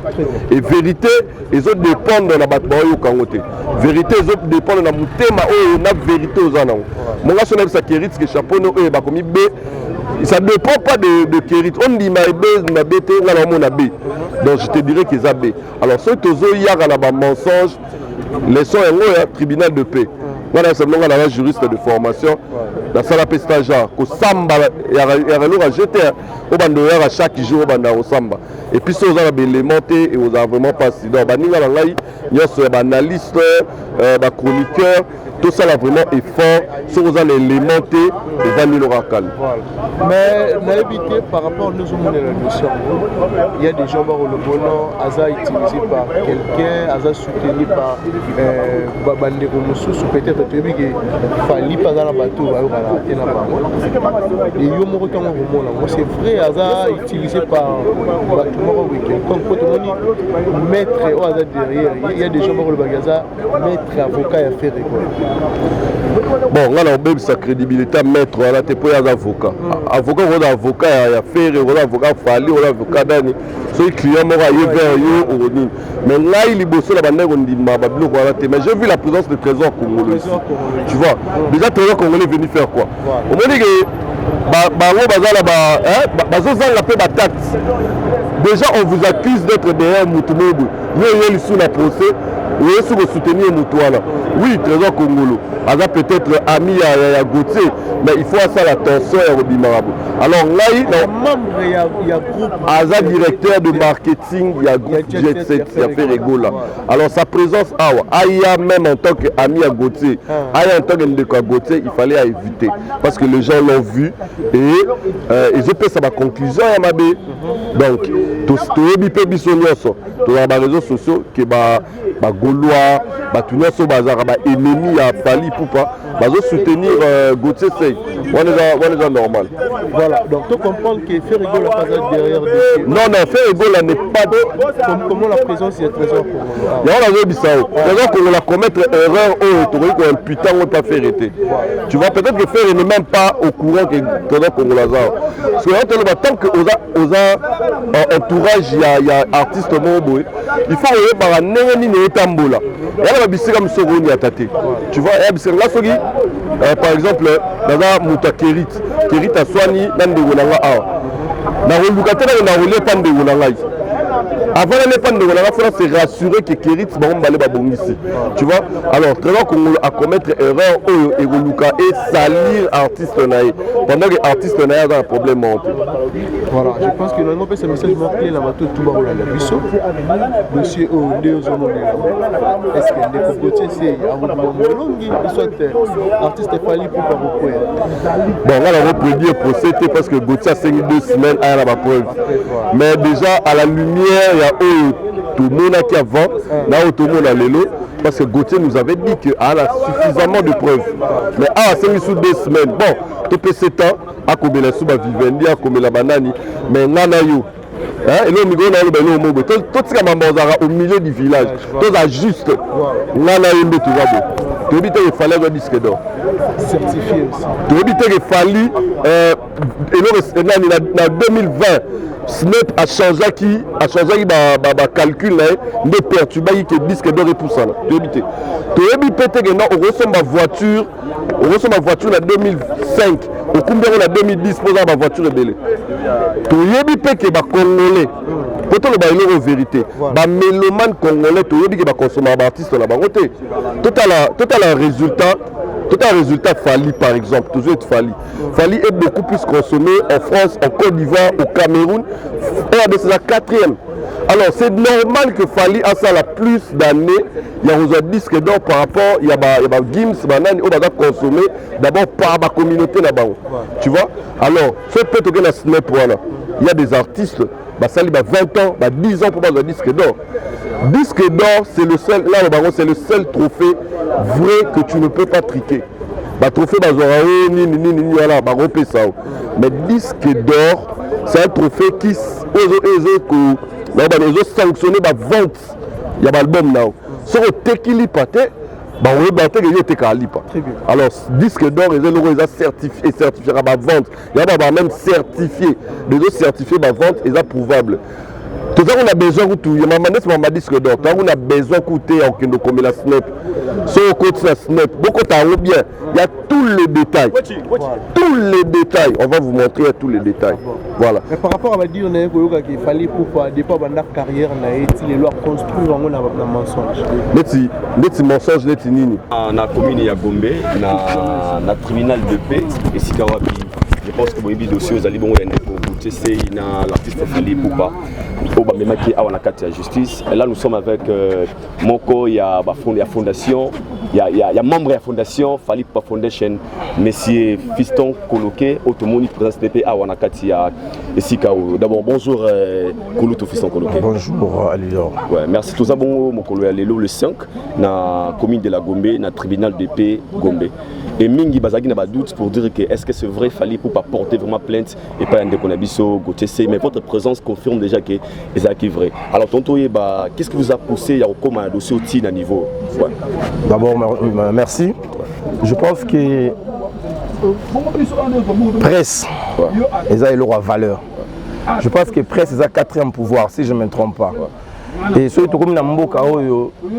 Et vérité les autres dépendent de la batterie au Kangote. Vérité les autres dépendent de la mutema oh na vérité aux anans. Mon gars sonne ça Kérit que chapeau no e ba komi B. Ça ne dépend pas de Kérit. On dit ma B na BT na mon B. Donc je te dirais qu'ils a B. Alors ceux tozo ya na ba mensonge les sont un tribunal de paix. Voilà, c'est un juriste de formation. Dans la stagiaire, que Samba, il y a jeté au bandoyeur à chaque jour au Samba. Et puis, si vous avez élémenté et vous avez vraiment passé. Donc, il y a des analystes, des chroniqueurs, tout ça là vraiment est fort. Si vous allez élémenter, les amis l'aura calme. Mais n'habitez par rapport à nous, il y a des gens où le bonheur a été utilisé par quelqu'un, a été soutenu par Bandero Moussous, peut-être que il fallait pas dans la bateau, et il y a c'est vrai, a été utilisé par quelqu'un, maître au hasard derrière, il y a des gens où le bagaza, maître avocat et faire rigolo. Bon, on a même sa crédibilité, maître, on a des avocats. Avocat, on a avocat, il y a faire, on a avocat, fallu, on a avocat d'année. So les clients m'ont aillé vers eux, mais là il est bossé la bande on dit mais j'ai vu la présence de trésor congolais. Tu vois, déjà le trésor congolais est venu faire quoi? On m'a dit que déjà on vous accuse d'être derrière Moutoumobou. Nous sommes sous la procès, nous sommes soutenir Moutouana. Oui, trésor congolais. Peut-être ami à Gauthier, mais il faut ça l'attention à Robi Marabout. Alors là, il y a groupe. Aza directeur de marketing, il y a groupe Jet Set qui a fait Régola. Alors sa présence, Aya même en tant qu'ami à Gauthier, Aya en tant que Gauthier, il fallait éviter. Parce que les gens l'ont vu et ils ont fait sa conclusion à Mabé. Donc, tout les réseaux sociaux qui sont Gaulois, tout le ennemi à Fali Poupa, soutenir Gauthier Sey. On est normal. Voilà, donc tu comprends que Ferrigo n'a pas derrière. Non, Ferrigo n'est pas de. Comment la présence est trésor congolais? Il y a un Bissau. Trésor congolais commettre erreur ou un putain ou pas faire été. Tu vois, peut-être que Ferrigo n'est même pas au courant que trésor congolais. Parce que tant que aux entourage, il y a artiste Moboé, il faut aller par un néani et tambola. Il y a un Bissau comme Soroni à Tate. Tu vois, par exemple, dans un Mouta Kérit a soigné dans des Wonanga. Dans le Lucatana, on a roulé pan de Wonanga. Avant les pan de Wonanga, il faut se rassurer que Kérit va aller à ici. Tu vois, alors, très qu'on a commettre erreur et Luka et salir artiste naï. Pendant que l'artiste naï a un problème monté. Voilà, je pense que nous avons fait ce message marqué la bateau tout bas la Bissau. Monsieur Odé aux hommes. Est-ce que les Gauthier c'est soit artiste Fali pour pas beaucoup. Bon, on va dire procéder parce que Gauthier a signé 2 semaines à la preuve. Mais déjà à la lumière, il y a tout le monde qui avant, là où tout le monde a l'élo. Parce que Gauthier nous avait dit qu'il a suffisamment de preuves. Mais c'est sous 2 semaines. Bon, tout peut s'étendre à combien la souba vivendi, à combien la banane. Mais nanayo. Et là, on a tout ce qui au milieu du village. Tout ça juste. Nanayo, tout va bien. Tu as dit qu'il fallait un disque d'or. Certifié aussi. Tu as dit qu'il fallait. En 2020. Snap a changé le calcul de perturber que disque d'or et pour ça. Tu as dit que on reçoit ma voiture en 2005, au combien en 2010 pour ma voiture est belle. Tu as dit que les Congolais, pour la vérité, les mélomanes congolais, tu as dit que les consommateurs artistes là-bas. Tout à un résultat Fali par exemple, toujours être Fali. Fali est beaucoup plus consommé en France, en Côte d'Ivoire, au Cameroun. Et c'est la 4e. Alors c'est normal que Fali a ça la plus d'années. Il y a un disque d'or par rapport, il y a Gims, Banane, on va consommer d'abord par la communauté là-bas. Tu vois? Alors, ce peut être snap voilà. Il y a des artistes, ça il y a 20 ans, 10 ans pour avoir un disque d'or. Disque d'or, c'est le seul, là le baron, c'est le seul trophée vrai que tu ne peux pas triquer. Trophée voilà, mais disque d'or, c'est un trophée qui est sanctionné la vente il y a l'album là. Ce que tu lipa te, bah oui, bah tu es qu'à lipa. Alors disque d'or et les certifié, certifié à ma vente. Il y a même certifié, les autres certifiés ma vente et approuvable. Tout ça, on a besoin de tout. Il y a un disque d'or. On a besoin de coûter en kendo comme la snap. Sur le côté de la snap, beaucoup de bien. Il y a tous les détails. Tous les détails. On va vous montrer tous les détails. Voilà. Mais par rapport à ma dire, il fallait pour départ de la carrière, les lois construire un mensonge. Les mensonges, les nini. Dans la commune de Gombe, dans le tribunal de paix, et si je pense que le dossier aux alibons c'est l'artiste Fali Poupa même qui a la justice. Et là nous sommes avec Moko, il y a la fondation, il y a membre de la fondation Fali Poupa Foundation, Monsieur Fiston Koloké, Automoni présence DP à Wanakati à Sikao. D'abord bonjour Koluto Fiston Koloké. Bonjour Alilor. Ouais, merci tout ça bon Mokolo Alelo le 5 dans la commune de la Gombe, dans le tribunal de paix Gombe. Et Mingi Bazagi n'a pas de doute pour dire que est-ce que c'est vrai Fali Poupa porter vraiment plainte et pas un déconabiso Gauthier, mais votre présence confirme déjà que c'est vrai. Alors tonton qu'est-ce qui vous a poussé à comme un dossier au TIN à niveau? Ouais. D'abord merci. Je pense que presse, ils ont leur valeur. Je pense que presse est à 4e pouvoir si je ne me trompe pas. Et surtout comme Namboka,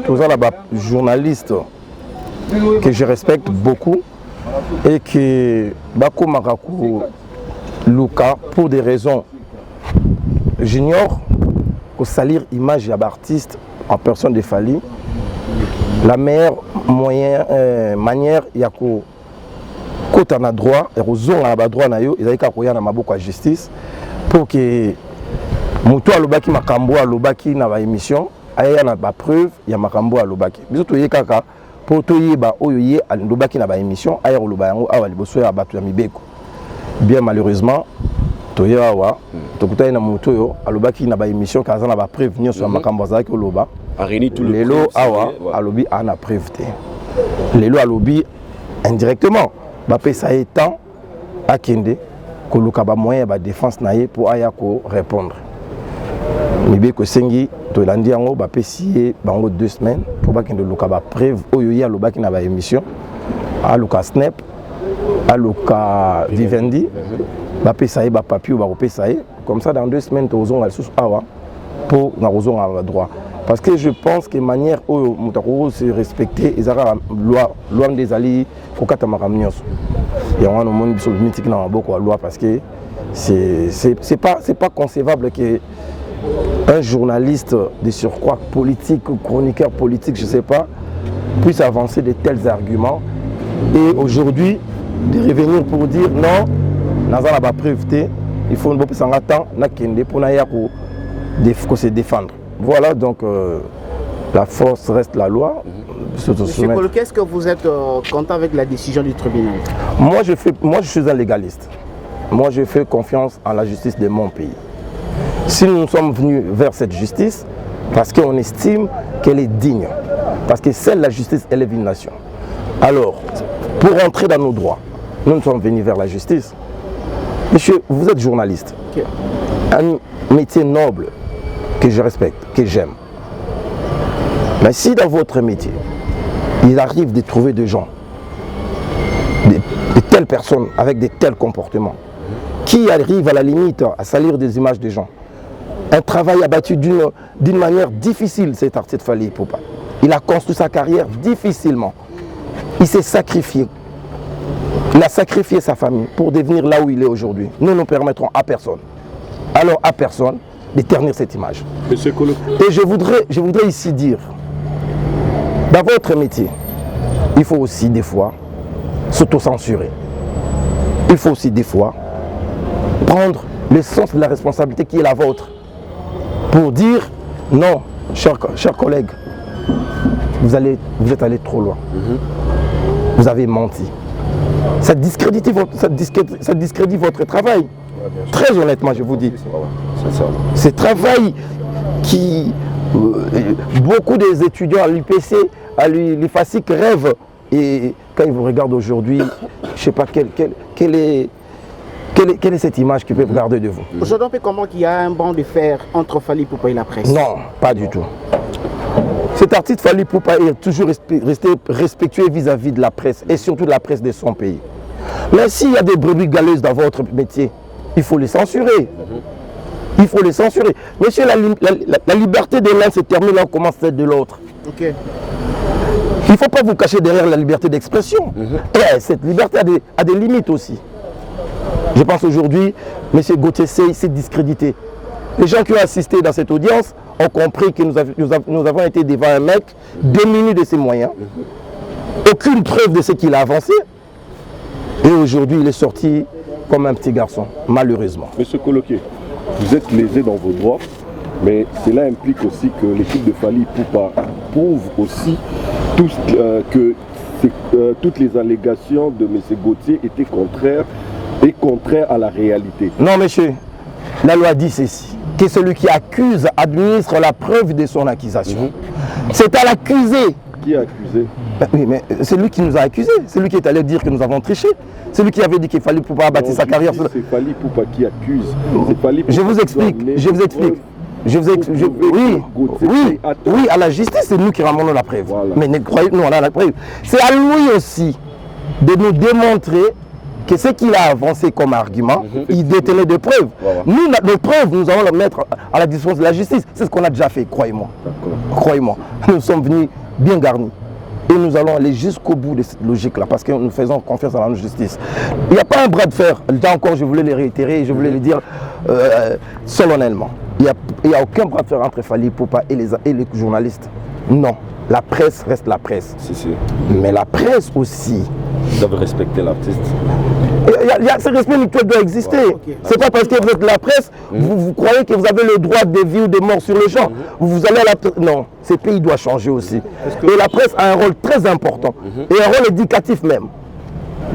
tous les journalistes que je respecte beaucoup et que Bako Marakou Luka, pour des raisons, j'ignore que salir l'image de l'artiste en personne de Fali, la meilleure manière, il y a que quand on a droit, et aux on a droit, il y a que justice pour que Moutou Alobaki Makambo Alobaki na ba émission, il y a ba preuve, il y a Makambo Alobaki. Bisoto yekaka pour to yeba oyoye alobaki na ba émission, ayer loba yango awa liboso ya batu ya mibeko. Bien malheureusement, toya wa tokutai na Moutou yo alobaki na ba émission kaza na ba preuve nyo sur Makambo zaki oloba. Areni tout le lelo awa alobi ana preuve te. Lelo alobi indirectement ba pesa étant akende koluka ba moyen ba défense na ye pour aya ko répondre. Mibeko sengi to landi yango ba pesier bango 2 semaines pour ba kende luka ba preuve oyo ya lobaki na ba émission aluka snap aluka Vivendi ba pesa ye ba papier ba pesa ye comme ça dans 2 semaines to zonga sous awa pour na ozonga ba droit parce que je pense que manière oyo mutako se respecter ezara loi des ali kokata makamnyoso et on a no monde biso mythique na maboko loi parce que c'est pas concevable que un journaliste de surcroît politique ou chroniqueur politique, je ne sais pas, puisse avancer de tels arguments et aujourd'hui de revenir pour dire non, nous avons la preuve, il faut nous faire un temps pour se défendre. Voilà donc la force reste la loi. Monsieur Koloké, est-ce que vous êtes content avec la décision du tribunal? Moi je suis un légaliste. Moi je fais confiance en la justice de mon pays. Si nous sommes venus vers cette justice, parce qu'on estime qu'elle est digne, parce que seule la justice élève une nation. Alors, pour entrer dans nos droits, nous sommes venus vers la justice. Monsieur, vous êtes journaliste. Okay. Un métier noble que je respecte, que j'aime. Mais si dans votre métier, il arrive de trouver des gens, de telles personnes avec de tels comportements, qui arrivent à la limite à salir des images des gens, un travail abattu d'une manière difficile, cet artiste Fali Poupa. Il a construit sa carrière difficilement. Il s'est sacrifié. Il a sacrifié sa famille pour devenir là où il est aujourd'hui. Nous ne permettrons à personne, alors à personne, de ternir cette image. Et je voudrais ici dire, dans votre métier, il faut aussi des fois s'auto-censurer. Il faut aussi des fois prendre le sens de la responsabilité qui est la vôtre. Pour dire non, chers collègues, vous êtes allé trop loin. Vous avez menti. Ça discrédite votre travail. Très honnêtement, je vous dis. C'est travail qui... beaucoup des étudiants à l'UPC, à l'IFASIC rêvent. Et quand ils vous regardent aujourd'hui, je ne sais pas quelle est cette image qu'ils peuvent garder de vous. Aujourd'hui, on peut comprendre qu'il y a un banc de fer entre Fali Poupa et la presse. Non, pas du tout. Cet artiste Fally Ipupa est toujours resté respectueux vis-à-vis de la presse et surtout de la presse de son pays. Mais s'il y a des brebis galeuses dans votre métier, il faut les censurer. Il faut les censurer. Monsieur, la liberté de l'un se termine là où commence celle de l'autre. Ok. Il ne faut pas vous cacher derrière la liberté d'expression. Et cette liberté a des limites aussi. Je pense aujourd'hui, M. Gauthier s'est discrédité. Les gens qui ont assisté dans cette audience ont compris que nous avons été devant un mec démuni de ses moyens. Aucune preuve de ce qu'il a avancé. Et aujourd'hui, il est sorti comme un petit garçon, malheureusement. Monsieur Coloquet, vous êtes lésé dans vos droits, mais cela implique aussi que l'équipe de Fally Ipupa prouve aussi que toutes les allégations de M. Gauthier étaient contraires à la réalité. Non, monsieur, la loi dit ceci, que celui qui accuse administre la preuve de son accusation. C'est à l'accusé. Qui a accusé? Oui, mais c'est lui qui nous a accusés. C'est lui qui est allé dire que nous avons triché. C'est lui qui avait dit qu'il fallait pouvoir bâtir sa carrière. C'est Fally Ipupa qui accuse. Je vous explique. Oui, à la justice, c'est nous qui ramenons la preuve. Voilà. Mais nous, on a la preuve. C'est à lui aussi de nous démontrer que ce qu'il a avancé comme argument, il détenait des preuves. Voilà. Nous, nos preuves, nous allons les mettre à la disposition de la justice. C'est ce qu'on a déjà fait, croyez-moi. Croyez-moi. Nous sommes venus bien garnis. Et nous allons aller jusqu'au bout de cette logique-là, parce que nous faisons confiance à la justice. Il n'y a pas un bras de fer. Là encore, je voulais les réitérer, je voulais le dire solennellement. Il n'y a aucun bras de fer entre Fally Ipupa et les journalistes. Non. La presse reste la presse. Mais la presse aussi. Ils doivent respecter l'artiste. Ce respect mutuel doit exister. C'est pas parce que vous êtes la presse, vous croyez que vous avez le droit de vie ou de mort sur le champ. Vous allez à la... Non, ce pays doit changer aussi. Et la presse a un rôle très important. Et un rôle éducatif même.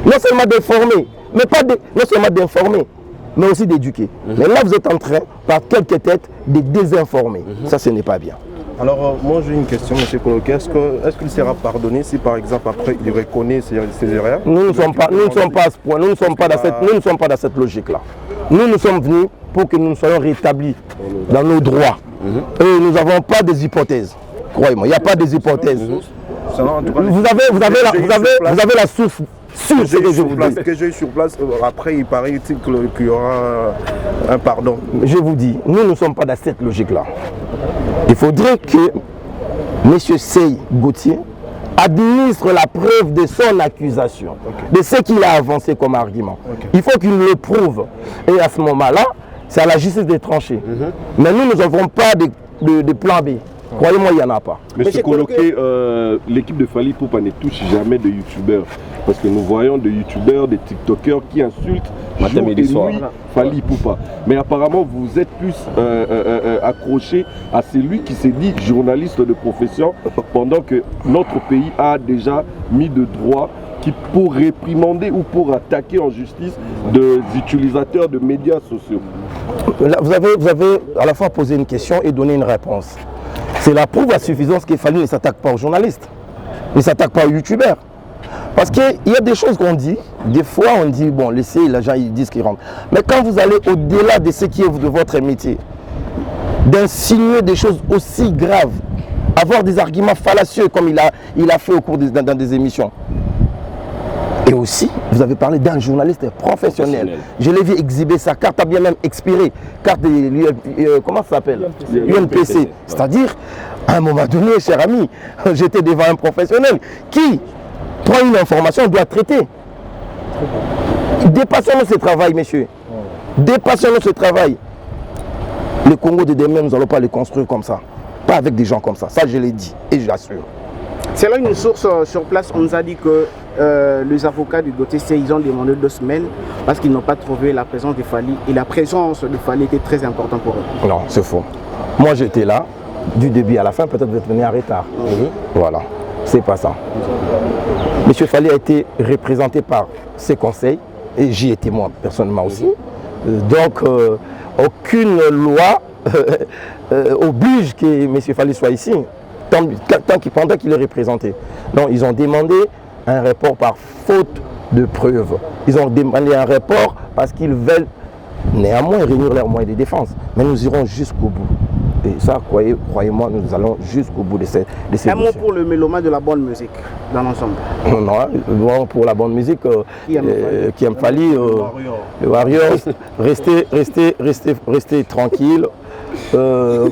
Non seulement d'informer, non seulement d'informer, mais aussi d'éduquer. Mais là, vous êtes en train, par quelques têtes, de désinformer. Ça, ce n'est pas bien. Alors, moi j'ai une question, M. Coloquet. Est-ce qu'il sera pardonné si, par exemple, après il reconnaît ses erreurs? Nous ne sommes pas à ce point, nous ne sommes pas dans cette logique-là. Nous sommes venus pour que nous soyons rétablis dans nos droits. Et nous n'avons pas des hypothèses. Croyez-moi, il n'y a pas des hypothèses. Vous avez la source sûre, ce que je vous dis. Que j'ai eu sur place, après il paraît qu'il y aura un pardon. Je vous dis, nous ne sommes pas dans cette logique-là. Il faudrait que M. Sey Gauthier administre la preuve de son accusation, de ce qu'il a avancé comme argument. Il faut qu'il le prouve. Et à ce moment-là, c'est à la justice de trancher. Mais nous n'avons pas de plan B. Croyez-moi, il n'y en a pas. Monsieur Coloquet, l'équipe de Fally Ipupa ne touche jamais de youtubeurs. Parce que nous voyons des youtubeurs, des tiktokers qui insultent jour et nuit Fally Ipupa. Mais apparemment, vous êtes plus accroché à celui qui s'est dit journaliste de profession, pendant que notre pays a déjà mis de droit pour réprimander ou pour attaquer en justice des utilisateurs de médias sociaux. Là, vous avez à la fois posé une question et donné une réponse. C'est la preuve à suffisance qu'il Fally ne s'attaque pas aux journalistes, il ne s'attaque pas aux youtubeurs. Parce qu'il y a des choses qu'on dit, des fois on dit, bon, laissez les gens, ils disent qu'ils rentrent. Mais quand vous allez au-delà de ce qui est de votre métier, d'insinuer des choses aussi graves, avoir des arguments fallacieux comme il a fait au cours dans des émissions. Et aussi, vous avez parlé d'un journaliste professionnel. Je l'ai vu exhiber sa carte, a bien même expiré, carte de comment ça s'appelle, UNPC. C'est-à-dire, à un moment donné, cher ami, j'étais devant un professionnel qui prend une information, doit traiter. Dépassons-nous ce travail, messieurs. Dépassons-nous ce travail. Le Congo de demain, nous n'allons pas le construire comme ça. Pas avec des gens comme ça. Ça, je l'ai dit et je l'assure. C'est là une source sur place, on nous a dit que les avocats du Gauthier Sey, ils ont demandé 2 semaines parce qu'ils n'ont pas trouvé la présence de Fally. Et la présence de Fally était très importante pour eux. Non, c'est faux. Moi, j'étais là, du début à la fin, peut-être vous êtes venu en retard. Voilà, c'est pas ça. Monsieur Fally a été représenté par ses conseils, et j'y étais moi personnellement aussi. Donc, aucune loi oblige que M. Fally soit ici, pendant qu'il est représenté. Donc, ils ont demandé un report par faute de preuves. Ils ont demandé un report parce qu'ils veulent néanmoins réunir leurs moyens de défense. Mais nous irons jusqu'au bout. Et ça, croyez-moi, nous allons jusqu'au bout de ces Un mot pour le mélomane de la bonne musique dans l'ensemble. Non, pour la bonne musique, qui aime Fally, le Warriors, restez tranquille.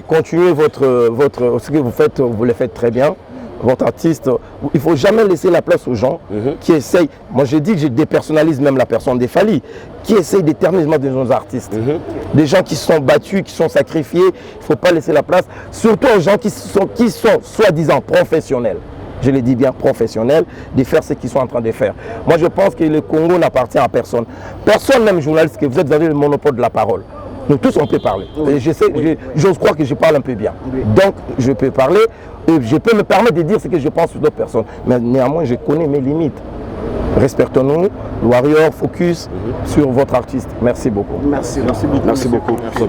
Continuez ce que vous faites, vous le faites très bien. Votre artiste, il ne faut jamais laisser la place aux gens qui essayent. Moi, j'ai dit que je dépersonnalise même la personne des Fally, qui essayent d'éternisme de nos artistes. Des gens qui sont battus, qui sont sacrifiés. Il ne faut pas laisser la place, surtout aux gens qui sont soi-disant professionnels. Je le dis bien, professionnels, de faire ce qu'ils sont en train de faire. Moi, je pense que le Congo n'appartient à personne. Personne, même journaliste, que vous avez le monopole de la parole. Nous tous, on peut parler. Et j'ose croire que je parle un peu bien. Donc, je peux parler, et je peux me permettre de dire ce que je pense sur d'autres personnes. Mais néanmoins, je connais mes limites. Respectons-nous, Warrior, focus sur votre artiste. Merci beaucoup. Merci beaucoup. Merci beaucoup. Merci.